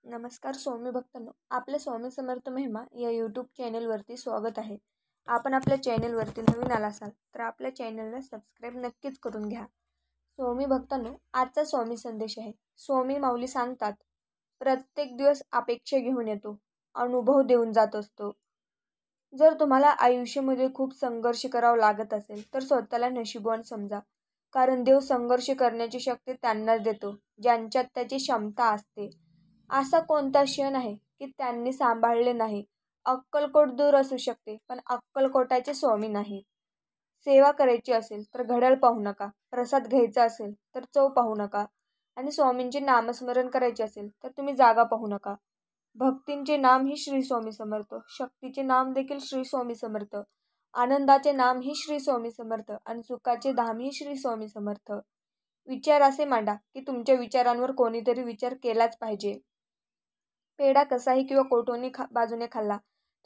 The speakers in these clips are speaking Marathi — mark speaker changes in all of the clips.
Speaker 1: नमस्कार स्वामी भक्तांनो, आपल्या स्वामी समर्थ महिमा या यूट्यूब चॅनलवरती स्वागत आहे. आपण आपल्या चॅनलवरती नवीन आला असाल तर आपल्या चॅनलला सबस्क्राईब नक्कीच करून घ्या. स्वामी भक्तांनो, आजचा स्वामी संदेश आहे. स्वामी माऊली सांगतात, प्रत्येक दिवस अपेक्षा घेऊन येतो, अनुभव देऊन जात असतो. जर तुम्हाला आयुष्यामध्ये खूप संघर्ष करावा लागत असेल तर स्वतःला नशीबवान समजा, कारण देव संघर्ष करण्याची शक्ती त्यांनाच देतो ज्यांच्यात त्याची क्षमता असते. असा कोणता क्षण आहे की त्यांनी सांभाळले नाही. अक्कलकोट दूर असू शकते, पण अक्कलकोटाचे स्वामी नाही. सेवा करायची असेल तर घड्याळ पाहू नका, प्रसाद घ्यायचा असेल तर चव पाहू नका, आणि स्वामींचे नामस्मरण करायचे असेल तर तुम्ही जागा पाहू नका. भक्तींचे नाम ही श्री स्वामी समर्थ, शक्तीचे नाम देखील श्री स्वामी समर्थ, आनंदाचे नाम ही श्री स्वामी समर्थ, आणि सुखाचे धाम ही श्री स्वामी समर्थ. विचार असे मांडा की तुमच्या विचारांवर कोणीतरी विचार केलाच पाहिजे. पेढा कसाही किंवा कोठूनही बाजूने खाल्ला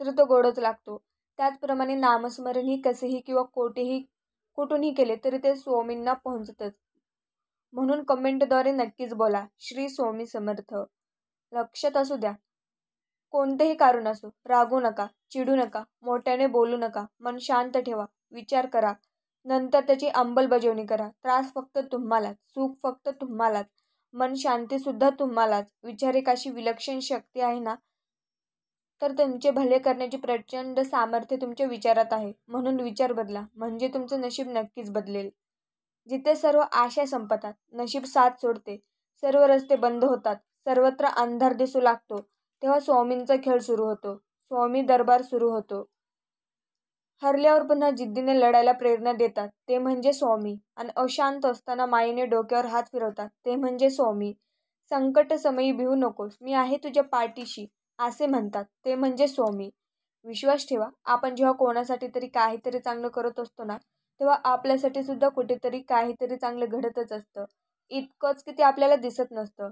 Speaker 1: तरी तो गोडच लागतो. त्याचप्रमाणे नामस्मरण ही कसेही किंवा कुठूनही केले तरी ते स्वामींना पोहोचतच. म्हणून कमेंटद्वारे नक्कीच बोला, श्री स्वामी समर्थ. लक्षात असू द्या, कोणतेही कारण असो, रागू नका, चिडू नका, मोठ्याने बोलू नका, मन शांत ठेवा, विचार करा, नंतर त्याची अंमलबजावणी करा. त्रास फक्त तुम्हालाच, सुख फक्त तुम्हालाच, मन शांतीसुद्धा तुम्हालाच. विचार एक अशी विलक्षण शक्ती आहे ना, तर तुमचे भले करण्याची प्रचंड सामर्थ्य तुमच्या विचारात आहे. म्हणून विचार बदला, म्हणजे तुमचं नशीब नक्कीच बदलेल. जिथे सर्व आशा संपतात, नशीब साथ सोडते, सर्व रस्ते बंद होतात, सर्वत्र अंधार दिसू लागतो, तेव्हा स्वामींचा खेळ सुरू होतो, स्वामी दरबार सुरू होतो. हरल्यावर पुन्हा जिद्दीने लढायला प्रेरणा देतात ते म्हणजे स्वामी, आणि अशांत असताना मायेने डोक्यावर हात फिरवतात ते म्हणजे स्वामी. संकट समयी भिवू नकोस, मी आहे तुझ्या पाठीशी असे म्हणतात ते म्हणजे स्वामी. विश्वास ठेवा, आपण जेव्हा कोणासाठी तरी काहीतरी चांगलं करत असतो ना, तेव्हा आपल्यासाठी सुद्धा कुठेतरी काहीतरी चांगलं घडतच असतं. इतकंच की ते आपल्याला दिसत नसतं.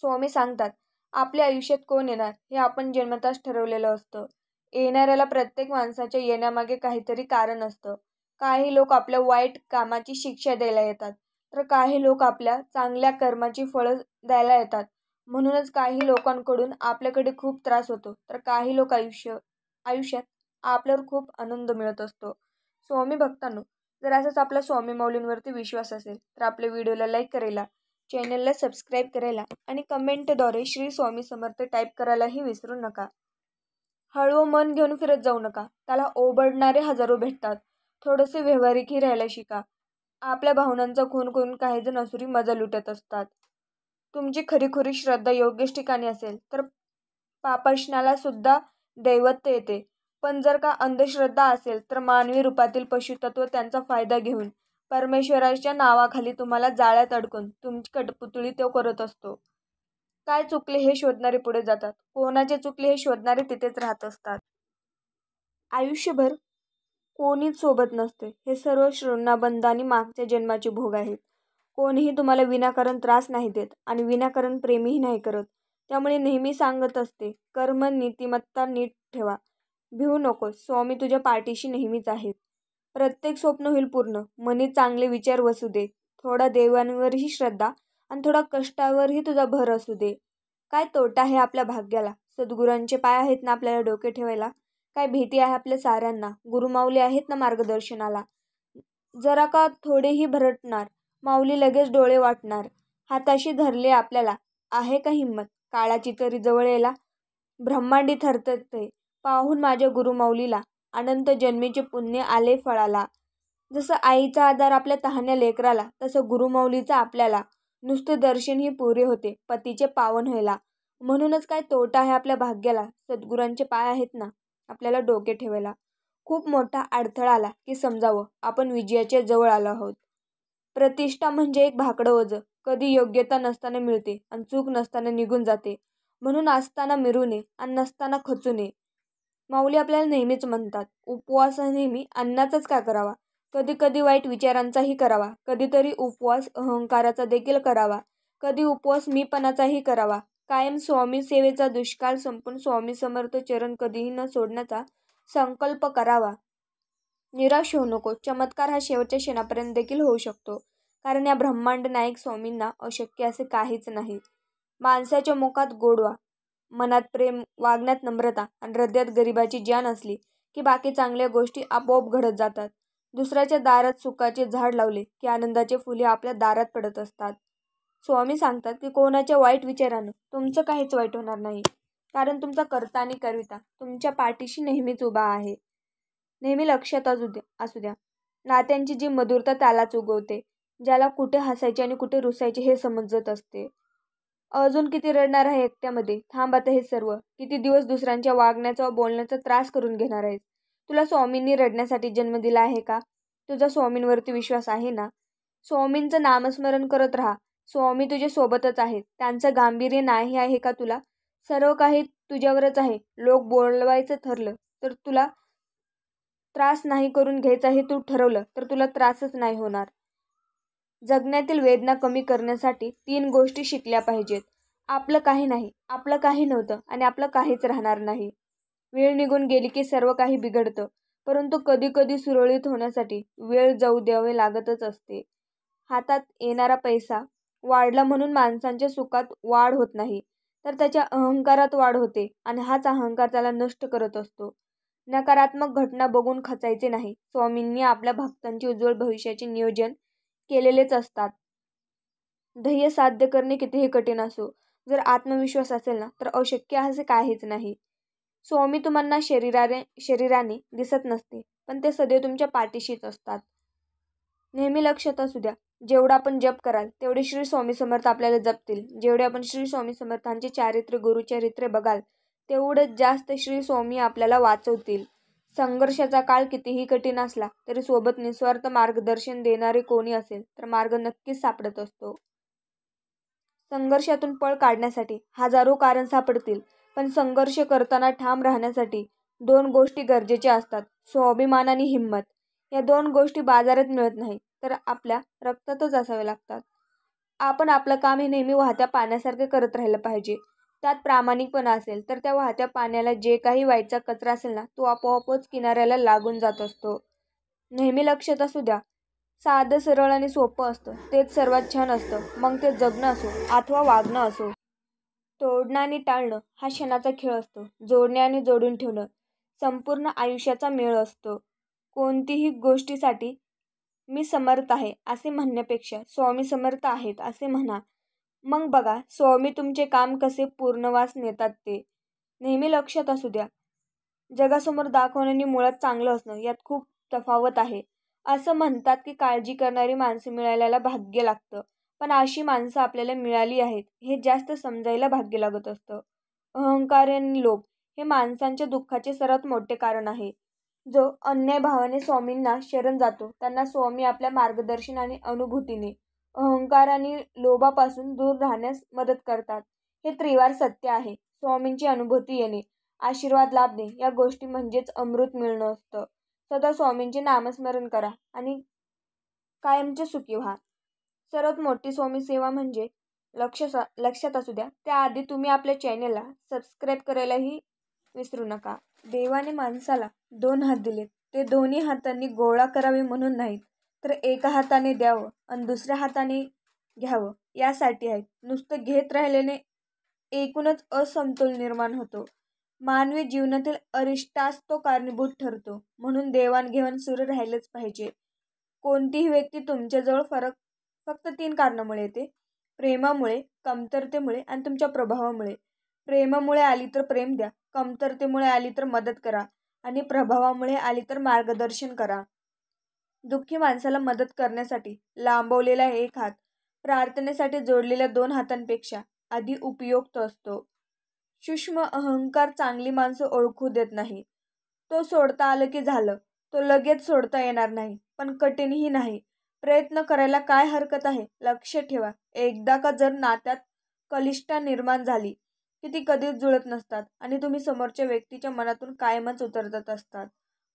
Speaker 1: स्वामी सांगतात, आपल्या आयुष्यात कोण येणार हे आपण जन्मताच ठरवलेलं असतं. येणाऱ्याला प्रत्येक माणसाच्या येण्यामागे काहीतरी कारण असतं. काही लोक आपल्या वाईट कामाची शिक्षा द्यायला येतात, तर काही लोक आपल्या चांगल्या कर्माची फळं द्यायला येतात. म्हणूनच काही लोकांकडून आपल्याकडे खूप त्रास होतो, तर काही लोक आयुष्यात आपल्यावर खूप आनंद मिळत असतो. स्वामी भक्तांनो, जर असाच आपला स्वामी माऊलींवरती विश्वास असेल तर आपल्या व्हिडिओला लाईक करायला, चॅनलला सबस्क्राईब करायला आणि कमेंटद्वारे श्री स्वामी समर्थ टाईप करायलाही विसरू नका. हळू मन घेऊन फिरत जाऊ नका, त्याला ओबडणारे हजारो भेटतात. थोडेसे व्यावहारिकही राहायला शिका. आपल्या भावनांचा खून करून काही जण असुरी मजा लुटत असतात. तुमची खरीखुरी श्रद्धा योग्यच ठिकाणी असेल तर पापाशनाला सुद्धा दैवत्य येते. पण जर का अंधश्रद्धा असेल तर मानवी रूपातील पशुतत्व त्यांचा फायदा घेऊन परमेश्वराच्या नावाखाली तुम्हाला जाळ्यात अडकून तुमची कठपुतळी तो करत असतो. काय चुकले हे शोधणारे पुढे जातात, कोणाचे चुकले हे शोधणारे तिथेच राहत असतात. आयुष्यभर कोणीच सोबत नसते. हे सर्व शृंगाबंध आणि मागच्या जन्माचे भोग आहेत. कोणीही तुम्हाला विनाकारण त्रास नाही देत आणि विनाकारण प्रेमही नाही करत. त्यामुळे नेहमी सांगत असते, कर्म नीतिमत्ता नीट ठेवा, भिवू नकोस, स्वामी तुझ्या पाठीशी नेहमीच आहेत. प्रत्येक स्वप्न होईल पूर्ण, मनी चांगले विचार वसू दे, थोडा देवांवरही श्रद्धा आणि थोडा कष्टावरही तुझा भर असू दे. काय तोटा आहे आपल्या भाग्याला, सद्गुरांचे पाय आहेत ना आपल्याला डोके ठेवायला. काय भीती आहे आपल्या साऱ्यांना, गुरुमाऊली आहेत ना मार्गदर्शनाला. जरा का थोडेही भरटणार, माऊली लगेच डोळे वाटणार. हाताशी धरले आपल्याला, आहे का हिंमत काळाची तरी जवळ यायला. ब्रह्मांडी थरथरते पाहून माझ्या गुरुमाऊलीला, अनंत जन्मीचे पुण्य आले फळाला. जसं आईचा आधार आपल्या तहान्या लेकराला, तसं गुरुमाऊलीचा आपल्याला नुसते दर्शनही पुरे होते पतीचे पावन व्हायला. म्हणूनच काय तोटा आहे आपल्या भाग्याला, सद्गुरांचे पाय आहेत ना आपल्याला डोके ठेवायला. खूप मोठा अडथळा आला की समजावं, आपण विजयाच्या जवळ आलो आहोत. प्रतिष्ठा म्हणजे एक भाकडं ओझं, कधी योग्यता नसताना मिळते आणि चूक नसताना निघून जाते. म्हणून असताना मिरू नये आणि नसताना खचू नये. माऊली आपल्याला नेहमीच म्हणतात, उपवास नेहमी अन्नाचाच का करावा, कधी कधी वाईट विचारांचाही करावा, कधीतरी उपवास अहंकाराचा देखील करावा, कधी उपवास मीपणाचाही करावा. कायम स्वामी सेवेचा दुष्काळ संपून स्वामी समर्थ चरण कधीही न सोडण्याचा संकल्प करावा. निराश होऊ नको, चमत्कार हा शेवटच्या क्षणापर्यंत देखील होऊ शकतो, कारण या ब्रह्मांड नायक स्वामींना अशक्य असे काहीच नाही. माणसाच्या मुखात गोडवा, मनात प्रेम, वागण्यात नम्रता आणि हृदयात गरिबाची जाण असली की बाकी चांगल्या गोष्टी आपोआप घडत जातात. दुसऱ्याच्या दारात सुखाचे झाड लावले की आनंदाचे फुले आपल्या दारात पडत असतात. स्वामी सांगतात की कोणाच्या वाईट विचारानं तुमचं काहीच वाईट होणार नाही, कारण तुमचा कर्ता आणि कविता तुमच्या पाठीशी नेहमीच उभा आहे. नेहमी लक्षात असू द्या, नात्यांची जी मधुरता त्यालाच उगवते, ज्याला कुठे हसायचे आणि कुठे रुसायचे हे समजत असते. अजून किती रडणार आहे एकट्यामध्ये? थांब आता हे सर्व. किती दिवस दुसऱ्यांच्या वागण्याचा व बोलण्याचा त्रास करून घेणार आहेस? तुला स्वामींनी रडण्यासाठी जन्म दिला आहे का? तुझा स्वामींवरती विश्वास आहे ना? स्वामींचं नामस्मरण करत राहा. स्वामी तुझ्या सोबतच आहेत. त्यांचं गांभीर्य नाही आहे का तुला? सर्व काही तुझ्यावरच आहे. लोक बोलवायचं ठरलं तर तुला त्रास नाही करून घ्यायचा हे तू ठरवलं तर तुला त्रासच नाही होणार. जगण्यातील वेदना कमी करण्यासाठी 3 गोष्टी शिकल्या पाहिजेत. आपलं काही नाही, आपलं काही नव्हतं आणि आपलं काहीच राहणार नाही. वेळ निघून गेली की सर्व काही बिघडतं, परंतु कधी कधी सुरळीत होण्यासाठी वेळ जाऊ द्यावे लागतच असते. हातात येणारा पैसा वाढला म्हणून माणसांच्या सुखात वाढ होत नाही, तर त्याच्या अहंकारात वाढ होते आणि हाच अहंकार त्याला नष्ट करत असतो. नकारात्मक घटना बघून खचायचे नाही. स्वामींनी आपल्या भक्तांचे उज्ज्वल भविष्याचे नियोजन केलेलेच असतात. ध्येय साध्य करणे कितीही कठीण असो, जर आत्मविश्वास असेल ना तर अशक्य असे काहीच नाही. स्वामी तुम्हाला शरीराने दिसत नसते, पण ते सदैव तुमच्या पाठीशीच असतात. नेहमी लक्षात असू द्या, जेवढा आपण जप कराल तेवढे श्री स्वामी समर्थ आपल्याला जपतील. जेवढे आपण श्री स्वामी समर्थांचे चारित्र्य, गुरुचरित्रे बघाल तेवढंच जास्त श्री स्वामी आपल्याला वाचवतील. संघर्षाचा काळ कितीही कठीण असला तरी सोबत निस्वार्थ मार्गदर्शन देणारे कोणी असेल तर मार्ग नक्कीच सापडत असतो. संघर्षातून पळ काढण्यासाठी हजारो कारण सापडतील, पण संघर्ष करताना ठाम राहण्यासाठी 2 गोष्टी गरजेच्या असतात, स्वाभिमान आणि हिंमत. या 2 गोष्टी बाजारात मिळत नाही, तर आपल्या रक्तातच असाव्या लागतात. आपण आपलं काम हे नेहमी वाहत्या पाण्यासारखे करत राहिलं पाहिजे. त्यात प्रामाणिकपणा असेल तर त्या वाहत्या पाण्याला जे काही वाईटचा कचरा असेल ना तो आपोआपच किनाऱ्याला लागून जात असतो. नेहमी लक्षात असू द्या, साधं सरळ आणि सोपं असतं तेच सर्वात छान असतं. मग ते जगणं असो अथवा वागणं असो. तोडणं आणि टाळणं हा क्षणाचा खेळ असतो. जोडणे आणि जोडून ठेवणं संपूर्ण आयुष्याचा मेळ असतो. कोणतीही गोष्टीसाठी मी समर्थ आहे असे म्हणण्यापेक्षा स्वामी समर्थ आहेत असे म्हणा. मग बघा स्वामी तुमचे काम कसे पूर्णवास नेतात ते. नेहमी लक्षात असू द्या, जगासमोर दाखवणं आणि मुळात चांगलं असणं यात खूप तफावत आहे. असं म्हणतात की काळजी करणारी माणसं मिळायला भाग्य लागतं, पण अशी माणसं आपल्याला मिळाली आहेत हे जास्त समजायला भाग्य लागत असतं. अहंकार आणि लोभ हे माणसांच्या दुःखाचे सर्वात मोठे कारण आहे. जो अन्याय भावाने स्वामींना शरण जातो त्यांना स्वामी आपल्या मार्गदर्शन आणि अनुभूतीने अहंकार आणि लोभापासून दूर राहण्यास मदत करतात. हे त्रिवार सत्य आहे. स्वामींची अनुभूती येणे, आशीर्वाद लाभणे या गोष्टी म्हणजेच अमृत मिळणं असतं. सदा स्वामींचे नामस्मरण करा आणि कायमचे सुखी व्हा. सर्वात मोठी स्वामी सेवा म्हणजे लक्षात असू द्या, त्याआधी तुम्ही आपल्या चॅनेलला सबस्क्राईब करायलाही विसरू नका. देवाने माणसाला 2 हात दिलेत, ते दोन्ही हातांनी गोळा करावे म्हणून नाहीत, तर एका हाताने द्यावं आणि दुसऱ्या हाताने घ्यावं यासाठी आहेत. नुसतं घेत राहिल्याने एकूणच असमतोल निर्माण होतो. मानवी जीवनातील अरिष्टास तो कारणीभूत ठरतो. म्हणून देवाणघेवाण सुरू राहिलंच पाहिजे. कोणतीही व्यक्ती तुमच्याजवळ फक्त 3 कारणामुळे येते: प्रेमामुळे, कमतरतेमुळे आणि तुमच्या प्रभावामुळे. प्रेमामुळे आली तर प्रेम द्या, कमतरतेमुळे आली तर मदत करा आणि प्रभावामुळे आली तर मार्गदर्शन करा. दुःखी माणसाला मदत करण्यासाठी लांबवलेला एक हात प्रार्थनेसाठी जोडलेल्या 2 हातांपेक्षा अधिक उपयुक्त असतो. सूक्ष्म अहंकार चांगली माणसं ओळखू देत नाही. तो सोडता आलं की झालं. तो लगेच सोडता येणार नाही, पण कठीणही नाही. प्रयत्न करायला काय हरकत आहे? लक्ष ठेवा, एकदा का जर नात्यात कलिष्ठता निर्माण झाली की ती कधीच जुळत नसतात आणि तुम्ही समोरच्या व्यक्तीच्या मनातून कायमच उतरत असतात.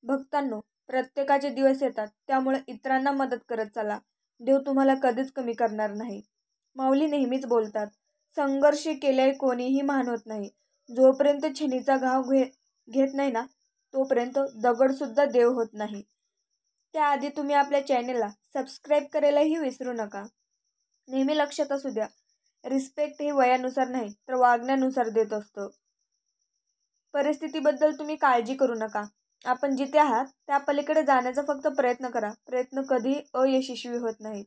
Speaker 1: भक्तांनो, प्रत्येकाचे दिवस येतात, त्यामुळे इतरांना मदत करत चला. देव तुम्हाला कधीच कमी करणार नाही. माऊली नेहमीच बोलतात, संघर्ष केल्याने कोणीही महान होत नाही. जोपर्यंत छनीचा घाव घेत नाही ना तोपर्यंत दगडसुद्धा देव होत नाही. त्याआधी तुम्ही आपल्या चॅनेलला सबस्क्राईब करायलाही विसरू नका. नेहमी लक्षात असू द्या, रिस्पेक्ट ही वयानुसार नाही तर वागण्यानुसार देत असतो. परिस्थितीबद्दल तुम्ही काळजी करू नका. आपण जिथे आहात त्या पलीकडे जाण्याचा फक्त प्रयत्न करा. प्रयत्न कधीही अयशस्वी होत नाहीत.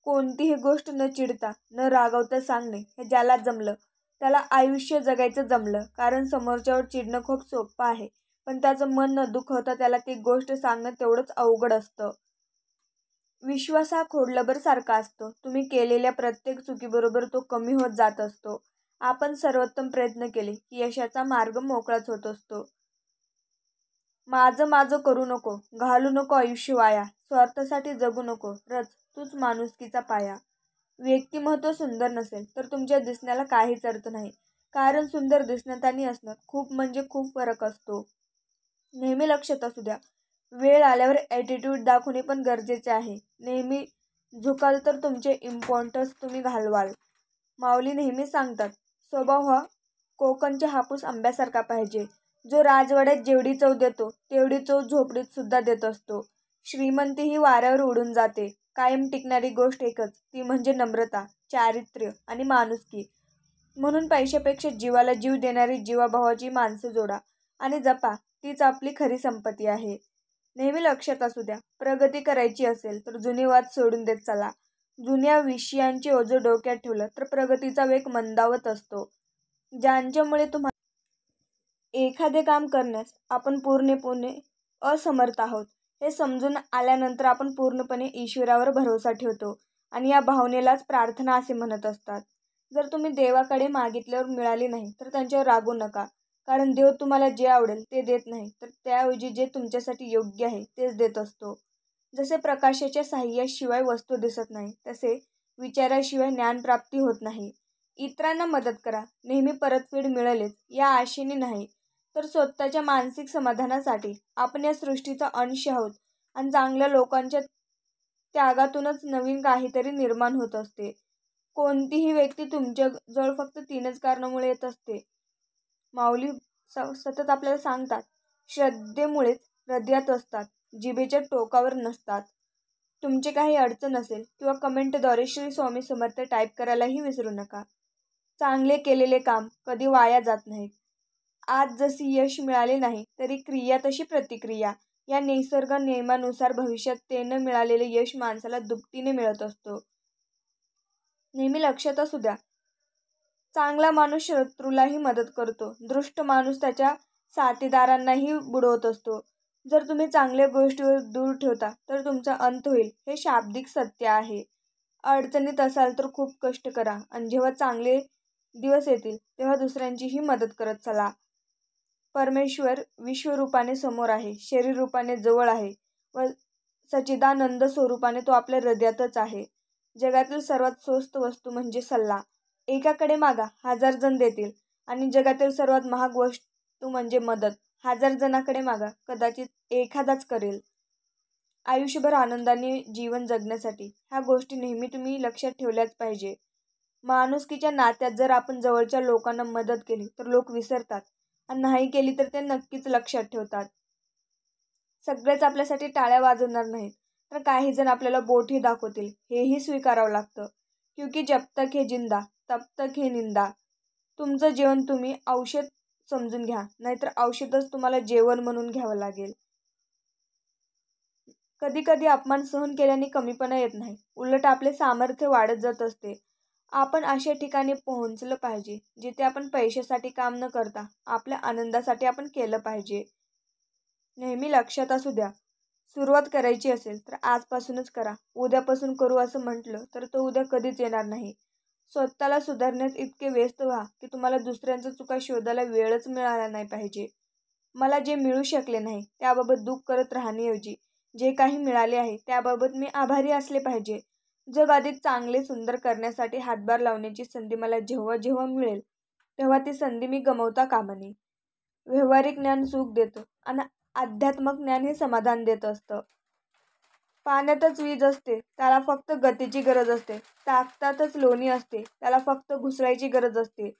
Speaker 1: कोणतीही गोष्ट न चिडता न रागवता सांगणे हे ज्याला जमलं त्याला आयुष्य जगायचं जमलं. कारण समोरच्यावर चिडणं खूप सोपं आहे, पण त्याचं मन न दुखवता त्याला ती गोष्ट सांगणं तेवढंच अवघड असतं. विश्वास हा खोडलबर सारखा असतो. तुम्ही केलेल्या प्रत्येक चुकीबरोबर तो कमी होत जात असतो. आपण सर्वोत्तम प्रयत्न केले की यशाचा मार्ग मोकळाच होत असतो. माझं माझं करू नको, घालू नको आयुष्य वाया, स्वार्थासाठी जगू नको, रच तूच माणुसकीचा पाया. व्यक्तिमत्व सुंदर नसेल तर तुमच्या दिसण्याला काहीच अर्थ नाही. कारण सुंदर दिसण्यात आणि असण्यात खूप म्हणजे खूप फरक असतो. नेहमी लक्षात असू द्या, वेळ आल्यावर ॲटिट्यूड दाखवणे पण गरजेचे आहे. नेहमी झुकाल तर तुमचे इम्पॉर्टन्स तुम्ही घालवाल. माऊली नेहमी सांगतात, स्वभाव हा कोकणच्या हापूस आंब्यासारखा पाहिजे. जो राजवाड्यात जेवढी चव देतो तेवढी चव झोपडीत सुद्धा देत असतो. श्रीमंती ही वाऱ्यावर उडून जाते. कायम टिकणारी गोष्ट एकच, ती म्हणजे नम्रता, चारित्र्य आणि माणुसकी. म्हणून पैशापेक्षा जीवाला जीव देणारी जीवाभावाची माणसं जोडा आणि जपा. तीच आपली खरी संपत्ती आहे. नेहमी लक्षात असू द्या, प्रगती करायची असेल तर जुने वाद सोडून देत चला. जुन्या विषयांचे ओझं डोक्यात ठेवलं तर प्रगतीचा वेग मंदावत असतो. ज्यांच्यामुळे तुम्हाला एखादे काम करण्यास आपण पूर्णपणे असमर्थ आहोत हे समजून आल्यानंतर आपण पूर्णपणे ईश्वरावर भरोसा ठेवतो आणि या भावनेलाच प्रार्थना असे म्हणत असतात. जर तुम्ही देवाकडे मागितल्यावर मिळाली नाही तर त्यांच्यावर रागवू नका. कारण देव तुम्हाला जे आवडेल ते देत नाही, तर त्याऐवजी जे तुमच्यासाठी योग्य आहे तेच देत असतो. जसे प्रकाशाच्या साह्याशिवाय वस्तू दिसत नाही, तसे विचाराशिवाय ज्ञानप्राप्ती होत नाही. इतरांना मदत करा, नेहमी परतफेड मिळेलच या आशेने नाही, तर स्वतःच्या मानसिक समाधानासाठी. आपण या सृष्टीचा अंश आहोत आणि चांगल्या लोकांच्या त्यागातूनच नवीन काहीतरी निर्माण होत असते. कोणतीही व्यक्ती तुमच्या जवळ फक्त 3च कारणामुळे येत असते. माऊली सतत आपल्याला सांगतात, श्रद्धेमुळेच हृदयात असतात, जिभेच्या टोकावर नसतात. तुमची काही अडचण असेल किंवा कमेंटद्वारे श्री स्वामी समर्थ टाईप करायलाही विसरू नका. चांगले केलेले काम कधी वाया जात नाहीत. आज जशी यश मिळाले नाही तरी क्रिया तशी प्रतिक्रिया या निसर्ग नियमानुसार भविष्यात ते न मिळालेले यश माणसाला दुपटीने मिळत असतो. नेहमी लक्षात असू द्या, चांगला माणूस शत्रूलाही मदत करतो. दृष्ट माणूस त्याच्या साथीदारांनाही बुडवत असतो. जर तुम्ही चांगल्या गोष्टीवर दूर ठेवता तर तुमचा अंत होईल, हे शाब्दिक सत्य आहे. अडचणीत असाल तर खूप कष्ट करा आणि जेव्हा चांगले दिवस येतील तेव्हा दुसऱ्यांचीही मदत करत चला. परमेश्वर विश्वरूपाने समोर आहे, शरीर रूपाने जवळ आहे व सच्चिदानंद स्वरूपाने तो आपल्या हृदयातच आहे. जगातील सर्वात स्वस्त वस्तू म्हणजे सल्ला. एकाकडे मागा, 1000 जण देतील. आणि जगातील सर्वात महाग वस्तू म्हणजे मदत. 1000 जणांकडे मागा, कदाचित एखादाच करेल. आयुष्यभर आनंदाने जीवन जगण्यासाठी ह्या गोष्टी नेहमी तुम्ही लक्षात ठेवल्याच पाहिजे. माणुसकीच्या नात्यात जर आपण जवळच्या लोकांना मदत केली तर लोक विसरतात आणि नाही केली तर ते नक्कीच लक्षात ठेवतात. सगळेच आपल्यासाठी टाळ्या वाजवणार नाहीत, तर काही जण आपल्याला बोटही दाखवतील, हेही स्वीकारावं लागतं. क्योंकि जब तक है जिंदा तब तक है निंदा. तुमचं जेवण तुम्ही औषध समजून घ्या, नाहीतर औषधच तुम्हाला जेवण म्हणून घ्यावं लागेल. कधी कधी अपमान सहन केल्याने कमीपणा येत नाही, उलट आपले सामर्थ्य वाढत जात असते. आपण अशा ठिकाणी पोहोचलं पाहिजे जिथे आपण पैशासाठी काम न करता आपल्या आनंदासाठी आपण केलं पाहिजे. नेहमी लक्षात असू द्या, सुरुवात करायची असेल तर आजपासूनच करा. उद्यापासून करू असं म्हटलं तर तो उद्या कधीच येणार नाही. स्वतःला सुधारण्यात इतके व्यस्त व्हा की तुम्हाला दुसऱ्यांच्या चुका शोधायला वेळच मिळाला नाही पाहिजे. मला जे मिळू शकले नाही त्याबाबत दुःख करत राहण्याऐवजी जे काही मिळाले आहे त्याबाबत मी आभारी असले पाहिजे. जग अधिक चांगले सुंदर करण्यासाठी हातभार लावण्याची संधी मला जेव्हा जेव्हा मिळेल तेव्हा ती संधी मी गमावता कामा नये. व्यावहारिक ज्ञान सुख देतं आणि आध्यात्मिक ज्ञान हे समाधान देत असतं. पाण्यातच वीज असते, त्याला फक्त गतीची गरज असते. ताकदातच लोणी असते, त्याला फक्त घुसळायची गरज असते.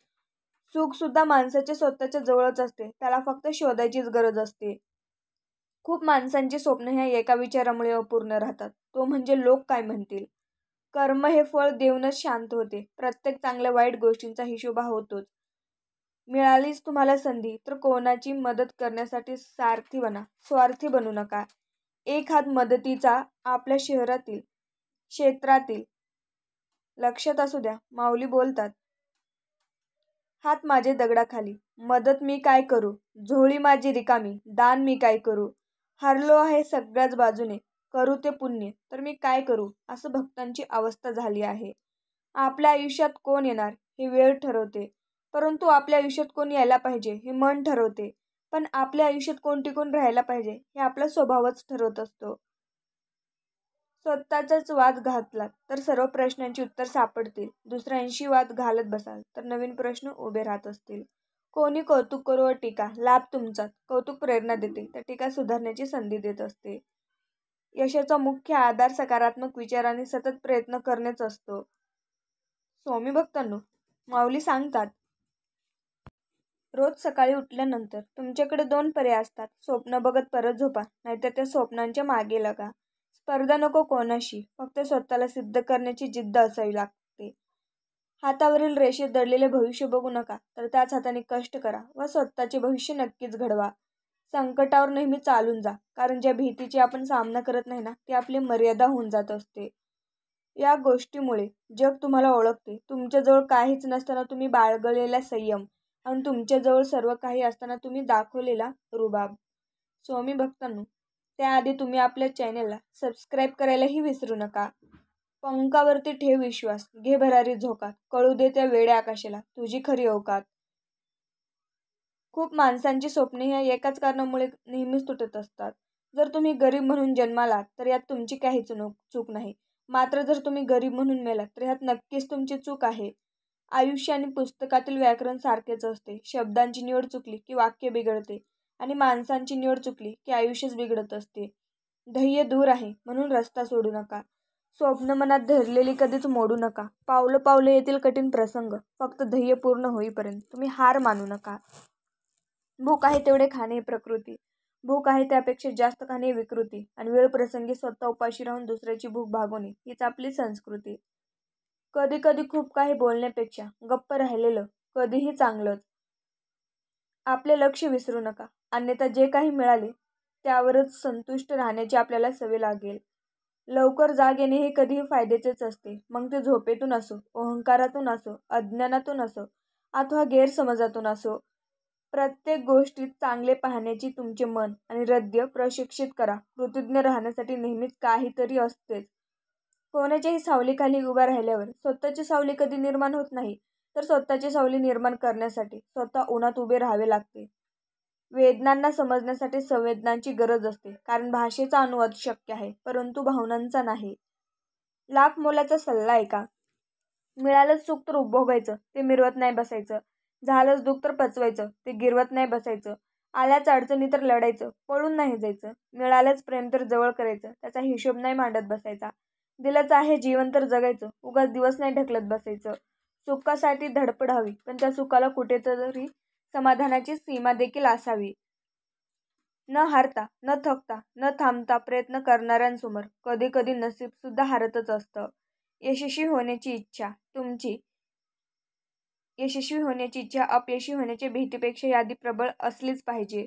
Speaker 1: सुख सुद्धा माणसाच्या स्वतःच्या जवळच असते, त्याला फक्त शोधायचीच गरज असते. खूप माणसांची स्वप्न ह्या एका विचारामुळे अपूर्ण राहतात, तो म्हणजे लोक काय म्हणतील. कर्म हे फळ देऊनच शांत होते. प्रत्येक चांगल्या वाईट गोष्टींचा हिशोब हा होतोच. मिळालीच तुम्हाला संधी तर कोणाची मदत करण्यासाठी सारथी बना, स्वार्थी बनू नका. एक हात मदतीचा आपल्या शहरातील, क्षेत्रातील लक्षात असू द्या. माऊली बोलतात, हात माझे दगडाखाली, मदत मी काय करू, झोळी माझी रिकामी, दान मी काय करू. हरलो आहे सगळ्याच बाजूने, करू ते पुण्य तर मी काय करू, असं भक्तांची अवस्था झाली आहे. आपल्या आयुष्यात कोण येणार हे वेळ ठरवते, परंतु आपल्या आयुष्यात कोण यायला पाहिजे हे मन ठरवते. पण आपल्या आयुष्यात कोण टिकून राहायला पाहिजे हे आपला स्वभावच ठरवत असतो. स्वतःचाच वाद घातलात तर सर्व प्रश्नांची उत्तर सापडतील. दुसऱ्यांशी वाद घालत बसाल तर नवीन प्रश्न उभे राहत असतील. कोणी कौतुक करो व टीका, लाभ तुमचाच. कौतुक प्रेरणा देते तर टीका सुधारण्याची संधी देत असते. यशाचा मुख्य आधार सकारात्मक विचार आणि सतत प्रयत्न करणेच असतो. स्वामी भक्तांनो, माऊली सांगतात, रोज सकाळी उठल्यानंतर तुमच्याकडे 2 पर्याय असतात. स्वप्न बघत परत झोपा, नाहीतर त्या स्वप्नांच्या मागे लागा. स्पर्धा नको कोणाशी, फक्त स्वतःला सिद्ध करण्याची जिद्द असावी लागते. हातावरील रेषेत दडलेले भविष्य बघू नका, तर त्याच हाताने कष्ट करा व स्वतःचे भविष्य नक्कीच घडवा. संकटावर नेहमी चालून जा, कारण ज्या भीतीची आपण सामना करत नाही ना, ती आपली मर्यादा होऊन जात असते. या गोष्टीमुळे जग तुम्हाला ओळखते. तुमच्याजवळ काहीच नसताना तुम्ही बाळगलेला संयम आणि तुमच्याजवळ सर्व काही असताना तुम्ही दाखवलेला रुबाब. स्वामी भक्तांनो, त्याआधी तुम्ही आपल्या चॅनेलला सबस्क्राईब करायलाही विसरू नका. पंखावरती ठेव विश्वास, घे भरारी झोकात, कळू दे त्या वेड्या आकाशाला तुझी खरी औकात. खूप माणसांची स्वप्ने ह्या एकाच कारणामुळे नेहमीच तुटत असतात. जर तुम्ही गरीब म्हणून जन्मालात तर यात तुमची काही चूक नाही. मात्र जर तुम्ही गरीब म्हणून मेलात तर ह्यात नक्कीच तुमची चूक आहे. आयुष्य आणि पुस्तकातील व्याकरण सारखेच असते. शब्दांची निवड चुकली की वाक्य बिघडते आणि माणसांची निवड चुकली की आयुष्यच बिघडत असते. ध्येय दूर आहे म्हणून रस्ता सोडू नका. स्वप्न मनात धरलेली कधीच मोडू नका. पावलं पावलं येतील कठीण प्रसंग, फक्त ध्येय पूर्ण होईपर्यंत तुम्ही हार मानू नका. भूक आहे तेवढे खाणे ही प्रकृती, भूक आहे त्यापेक्षा जास्त खाणे ही विकृती आणि वेळ प्रसंगी स्वतः उपाशी राहून दुसऱ्याची भूक भागवणे हीच आपली संस्कृती. कधी कधी खूप काही बोलण्यापेक्षा गप्प राहिलेलं कधीही चांगलंच. आपले लक्ष विसरू नका, अन्यथा जे काही मिळाले त्यावरच संतुष्ट राहण्याची आपल्याला सवय लागेल. लवकर जाग येणे हे कधीही फायद्याचेच असते, मग ते झोपेतून असो, अहंकारातून असो, अज्ञानातून असो अथवा गैरसमजातून असो. प्रत्येक गोष्टीत चांगले पाहण्याची तुमचे मन आणि हृदय प्रशिक्षित करा. कृतज्ञ राहण्यासाठी नेहमीच काहीतरी असतेच. कोणाच्याही सावलीखाली उभा राहिल्यावर स्वतःची सावली कधी निर्माण होत नाही, तर स्वतःची सावली निर्माण करण्यासाठी स्वतः उन्हात उभे राहावे लागते. वेदनांना समजण्यासाठी संवेदनांची गरज असते, कारण भाषेचा अनुवाद शक्य आहे परंतु भावनांचा नाही. लाख मोलाचा सल्ला ऐका. मिळालंच सुख तर उपभोगायचं, ते मिरवत नाही बसायचं. झालंच दुःख तर पचवायचं, ते गिरवत नाही बसायचं. आल्याच अडचणी तर लढायचं, पळून नाही जायचं. मिळालंच प्रेम तर जवळ करायचं, त्याचा हिशोब नाही मांडत बसायचा. दिलंच आहे जीवन तर जगायचं, उगाच दिवस नाही ढकलत बसायचं. सुखासाठी धडपड हवी, पण त्या सुखाला कुठेतरी समाधानाची सीमा देखील असावी. न हारता, न थकता, न थांबता प्रयत्न करणाऱ्यांसमोर कधी कधी नशीब सुद्धा हारतच असतं. यशस्वी होण्याची इच्छा अपयशी होण्याच्या भीतीपेक्षा यादी प्रबळ असलीच पाहिजे.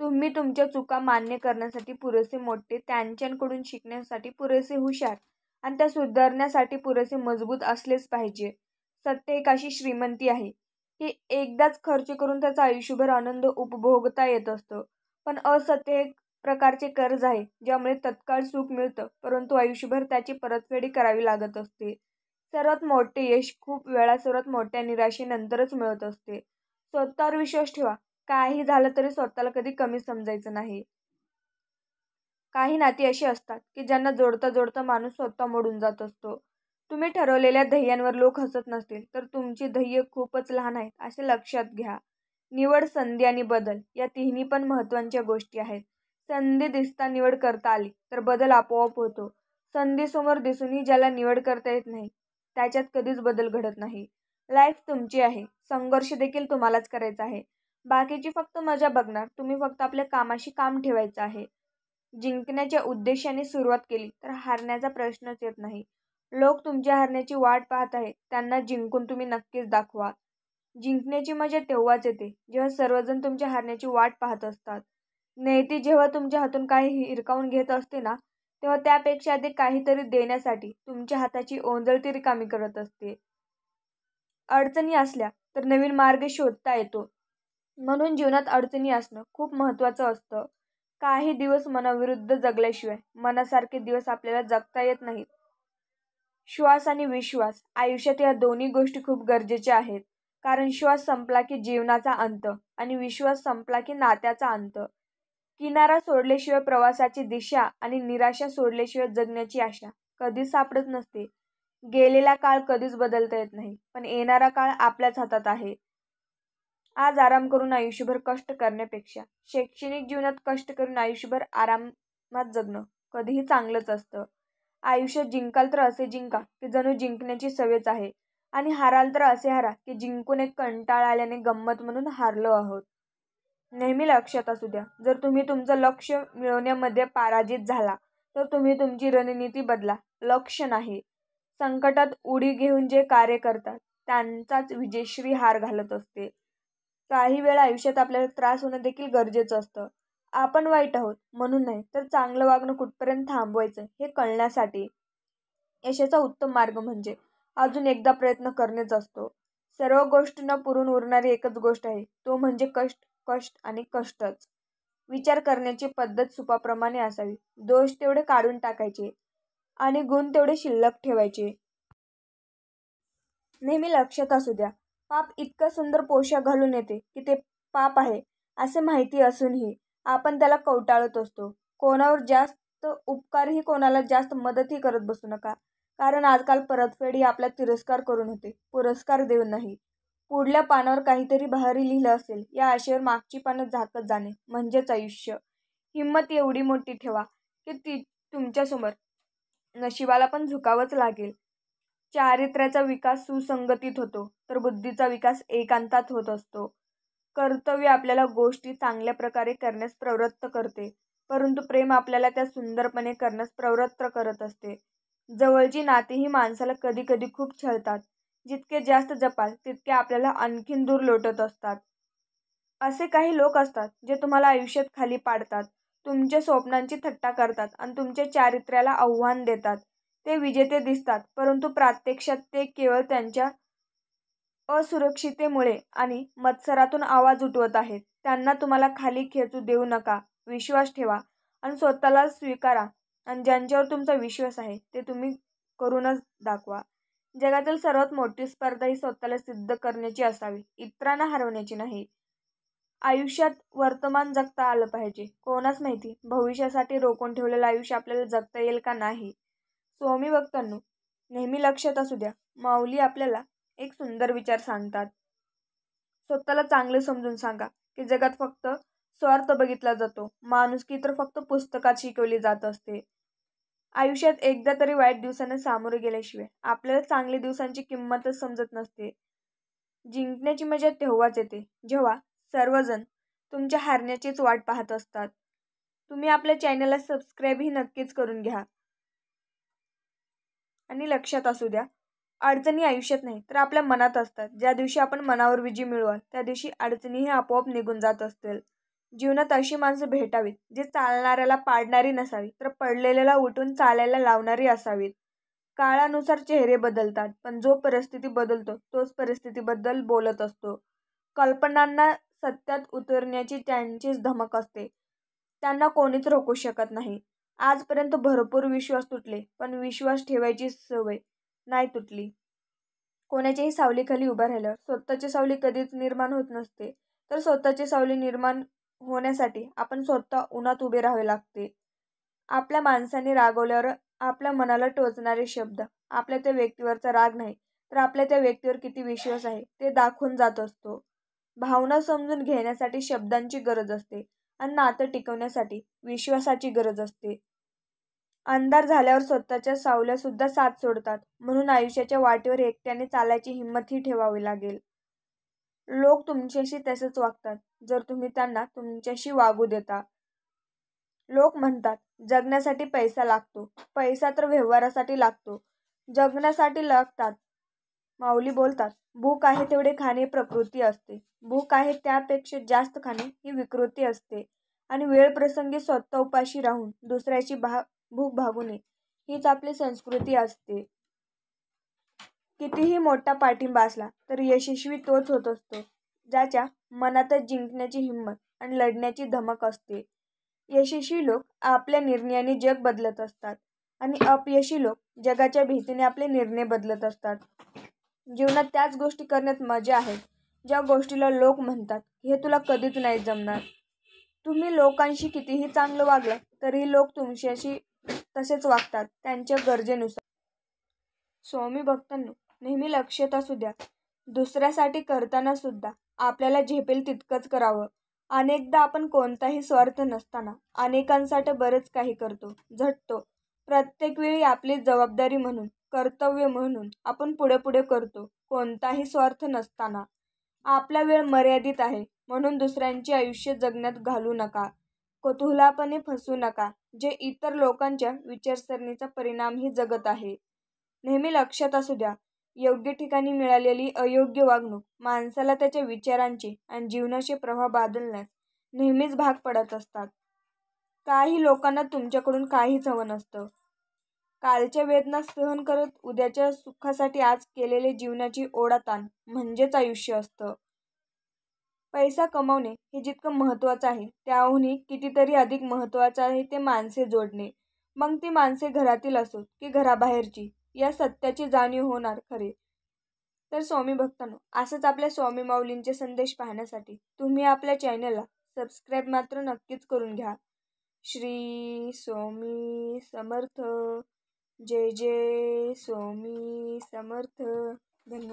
Speaker 1: तुम्ही तुमच्या चुका मान्य करण्यासाठी पुरेसे मोठे, त्यांच्याकडून शिकण्यासाठी पुरेसे हुशार आणि त्या सुधारण्यासाठी पुरेसे मजबूत असलेच पाहिजे. सत्य एक अशी श्रीमंती आहे की एकदाच खर्च करून त्याचा आयुष्यभर आनंद उपभोगता येत असतो. पण असत्य एक प्रकारचे कर्ज आहे, ज्यामुळे तत्काळ सुख मिळतं परंतु आयुष्यभर त्याची परतफेड करावी लागत असते. सर्वात मोठे यश खूप वेळा सर्वात मोठ्या निराशेनंतरच मिळत असते. स्वतःवर विश्वास ठेवा. काही झालं तरी स्वतःला कधी कमी समजायचं नाही. काही नाती अशी असतात की ज्यांना जोडता जोडता माणूस स्वतः मोडून जात असतो. तुम्ही ठरवलेल्या ध्येयांवर लोक हसत नसतील तर तुमची ध्येय खूपच लहान आहेत असे लक्षात घ्या. निवड, संधी आणि बदल या तिन्ही पण महत्त्वाच्या गोष्टी आहेत. संधी दिसता निवड करता आली तर बदल आपोआप होतो. संधी समोर दिसूनही ज्याला निवड करता येत नाही त्याच्यात कधीच बदल घडत नाही. लाईफ तुमची आहे, संघर्ष देखील तुम्हालाच करायचा आहे. बाकीची फक्त मजा बघणार, तुम्ही फक्त आपल्या कामाशी काम ठेवायचं आहे. जिंकण्याच्या उद्देशाने सुरुवात केली तर हारण्याचा प्रश्नच येत नाही. लोक तुमच्या हारण्याची वाट पाहत आहेत, त्यांना जिंकून तुम्ही नक्कीच दाखवा. जिंकण्याची मजा तेव्हाच येते जेव्हा सर्वजण तुमच्या हारण्याची वाट पाहत असतात. नियती जेव्हा तुमच्या हातून काही हिरकावून घेत असते ना, तेव्हा त्यापेक्षा अधिक काहीतरी देण्यासाठी तुमच्या हाताची ओंजळती रिकामी करत असते. अडचणी असल्या तर नवीन मार्ग शोधता येतो. म्हणून जीवनात अडचणी असणं खूप महत्त्वाचं असतं. काही दिवस मनाविरुद्ध जगल्याशिवाय मनासारखे दिवस आपल्याला जगता येत नाहीत. श्वास आणि विश्वास आयुष्यात या दोन्ही गोष्टी खूप गरजेच्या आहेत. कारण श्वास संपला की जीवनाचा अंत आणि विश्वास संपला की नात्याचा अंत. किनारा सोडल्याशिवाय प्रवासाची दिशा आणि निराशा सोडल्याशिवाय जगण्याची आशा कधीच सापडत नसते. गेलेला काळ कधीच बदलता येत नाही, पण येणारा काळ आपल्याच हातात आहे. आज आराम करून आयुष्यभर कष्ट करण्यापेक्षा शैक्षणिक जीवनात कष्ट करून आयुष्यभर आरामात जगणं कधीही चांगलंच असतं. आयुष्यात जिंकाल तर असे जिंका की जणू जिंकण्याची सवयच आहे, आणि हाराल तर असे हारा की जिंकून एक कंटाळा आल्याने गंमत म्हणून हारलो आहोत. नेहमी लक्षात असू द्या, जर तुम्ही तुमचं लक्ष मिळवण्यामध्ये पराजित झाला तर तुम्ही तुमची रणनीती बदला, लक्ष नाही. संकटात उडी घेऊन जे कार्य करतात त्यांचाच विजयश्री हार घालत असते. काही वेळा आयुष्यात आपल्याला त्रास होणं देखील गरजेचं असतं. आपण वाईट आहोत म्हणून नाही, तर चांगलं वागणं कुठपर्यंत थांबवायचं हे कळण्यासाठी. यशाचा उत्तम मार्ग म्हणजे अजून एकदा प्रयत्न करणेच असतो. सर्व गोष्टींना पुरून उरणारी एकच गोष्ट आहे, तो म्हणजे कष्ट, कष्ट आणि कष्टच. विचार करण्याची पद्धत सुपाप्रमाणे असावी. दोष तेवढे काढून टाकायचे आणि गुण तेवढे शिल्लक ठेवायचे. नेहमी लक्षात असू द्या, पाप इतकं सुंदर पोशाख घालून येते की ते पाप आहे असे माहिती असूनही आपण त्याला कवटाळत असतो. कोणावर जास्त उपकारही, कोणाला जास्त मदतही करत बसू नका. कारण आजकाल परतफेड ही आपला तिरस्कार करून होते, पुरस्कार देऊन नाही. पुढल्या पानावर काहीतरी भारी लिहिलं असेल या आशेवर मागची पानं झाकत जाणे म्हणजेच आयुष्य. हिंमत एवढी मोठी ठेवा की ती तुमच्यासमोर नशिबाला पण झुकावंच लागेल. चारित्र्याचा विकास सुसंगतीत होतो, तर बुद्धीचा विकास एकांतात होत असतो. कर्तव्य आपल्याला गोष्टी चांगल्या प्रकारे करण्यास प्रवृत्त करते, परंतु प्रेम आपल्याला त्या सुंदरपणे करण्यास प्रवृत्त करत असते. जवळची नातीही माणसाला कधी कधी खूप छळतात. जितके जास्त जपाल तितके आपल्याला आणखीन दूर लोटत असतात. असे काही लोक असतात जे तुम्हाला आयुष्यात खाली पाडतात, तुमच्या स्वप्नांची थट्टा करतात आणि तुमच्या चारित्र्याला आव्हान देतात. ते विजेते दिसतात, परंतु प्रत्यक्षात ते केवळ त्यांच्या असुरक्षिततेमुळे आणि मत्सरातून आवाज उठवत आहेत. त्यांना तुम्हाला खाली खेचू देऊ नका. विश्वास ठेवा आणि स्वतःला स्वीकारा, आणि ज्यांच्यावर तुमचा विश्वास आहे ते तुम्ही करूनच दाखवा. जगातील सर्वात मोठी स्पर्धा ही स्वतःला सिद्ध करण्याची असावी, इतरांना हरवण्याची नाही. आयुष्यात वर्तमान जगता आलं पाहिजे. कोणास माहिती भविष्यासाठी रोखून ठेवलेलं आयुष्य आपल्याला जगता येईल का नाही. स्वामी भक्तांनो, नेहमी लक्षात असू द्या, माऊली आपल्याला एक सुंदर विचार सांगतात. स्वतःला चांगले समजून सांगा की जगात फक्त स्वार्थ बघितला जातो, माणुसकी तर फक्त पुस्तकात शिकवली जात असते. आयुष्यात एकदा तरी वाईट दिवसांना सामोरे गेल्याशिवाय आपल्याला चांगल्या दिवसांची किंमतच समजत नसते. जिंकण्याची मजा तेव्हाच येते जेव्हा सर्वजण तुमच्या हारण्याचीच वाट पाहत असतात. तुम्ही आपल्या चॅनलला सबस्क्राईबही नक्कीच करून घ्या. आणि लक्षात असू द्या, अडचणी आयुष्यात नाही तर आपल्या मनात असतात. ज्या दिवशी आपण मनावर विजय मिळवाल त्या दिवशी अडचणीही आपोआप निघून जात असतील. जीवनात अशी माणसं भेटावीत जे चालणाऱ्याला पाडणारी नसावी, तर पडलेल्याला उठून चालायला लावणारी असावीत. काळानुसार चेहरे बदलतात, पण जो परिस्थिती बदलतो तोच परिस्थितीबद्दल बोलत असतो. कल्पनांना सत्यात उतरण्याची त्यांचीच धमक असते, त्यांना कोणीच रोखू शकत नाही. आजपर्यंत भरपूर विश्वास तुटले, पण विश्वास ठेवायची सवय नाही तुटली. कोणाच्याही सावलीखाली उभा राहिल्यावर स्वतःची सावली कधीच निर्माण होत नसते, तर स्वतःची सावली निर्माण होण्यासाठी आपण स्वतः उन्हात उभे राहावे लागते. आपल्या माणसाने रागवल्यावर आपल्या मनाला टोचणारे शब्द आपल्या त्या व्यक्तीवरचा राग नाही, तर आपल्या त्या व्यक्तीवर किती विश्वास आहे ते दाखवून जात असतो. भावना समजून घेण्यासाठी शब्दांची गरज असते आणि नातं टिकवण्यासाठी विश्वासाची गरज असते. अंधार झाल्यावर स्वतःच्या सावल्या सुद्धा साथ सोडतात, म्हणून आयुष्याच्या वाटेवर एकट्याने चालायची हिंमतही ठेवावी लागेल. लोक तुमच्याशी तसेच वागतात जर तुम्ही त्यांना तुमच्याशी वागू देता. लोक म्हणतात जगण्यासाठी पैसा लागतो, पैसा तर व्यवहारासाठी लागतो. जगण्यासाठी लागतात. माऊली बोलतात, भूक आहे तेवढे खाणे प्रकृती असते, भूक आहे त्यापेक्षा जास्त खाणे ही विकृती असते. आणि वेळ प्रसंगी स्वतः उपाशी राहून दुसऱ्याची भूक भागू नये हीच आपली संस्कृती असते. कितीही मोठा पाठिंबा असला तर यशस्वी तोच होत असतो ज्याच्या मनातच जिंकण्याची हिंमत आणि लढण्याची धमक असते. यशस्वी लोक आपल्या निर्णयाने जग बदलत असतात आणि अपयशी लोक जगाच्या भीतीने आपले निर्णय बदलत असतात. जीवनात त्याच गोष्टी करण्यात मजा आहे ज्या गोष्टीला लोक म्हणतात हे तुला कधीच नाही जमणार. तुम्ही लोकांशी कितीही चांगलं वागलं तरीही लोक तुमच्याशी तसेच वागतात त्यांच्या गरजेनुसार. स्वामी भक्तांनो, नेहमी लक्षात असू द्या, दुसऱ्यासाठी करताना सुद्धा आपल्याला झेपेल तितकंच करावं. अनेकदा आपण कोणताही स्वार्थ नसताना अनेकांसाठी बरेच काही करतो, झटतो. प्रत्येक वेळी आपली जबाबदारी म्हणून, कर्तव्य म्हणून आपण पुढे पुढे करतो, कोणताही स्वार्थ नसताना. आपला वेळ मर्यादित आहे म्हणून दुसऱ्यांचे आयुष्य जगण्यात घालू नका. कुतूहलापणे फसू नका, जे इतर लोकांच्या विचारसरणीचा परिणामही जगत आहे. नेहमी लक्षात असू द्या, योग्य ठिकाणी मिळालेली अयोग्य वागणूक माणसाला त्याच्या विचारांचे आणि जीवनाचे प्रवाह बदलण्यास नेहमीच भाग पडत असतात. काही लोकांना तुमच्याकडून काहीच हवं नसतं. कालच्या वेदना सहन करत उद्याच्या सुखासाठी आज केलेले जीवनाची ओढाताण म्हणजेच आयुष्य असतं. पैसा कमवणे हे जितकं महत्त्वाचं आहे त्याहूनही कितीतरी अधिक महत्त्वाचं आहे ते माणसे जोडणे. मग ती माणसे घरातील असोत की घराबाहेरची, या सत्याची जाणीव होणार खरे तर स्वामी भक्तांनो. असंच आपल्या स्वामी माऊलींचे संदेश पाहण्यासाठी तुम्ही आपल्या चॅनलला सबस्क्राईब मात्र नक्कीच करून घ्या. श्री स्वामी समर्थ. जय जय स्वामी समर्थ. धन्यवाद.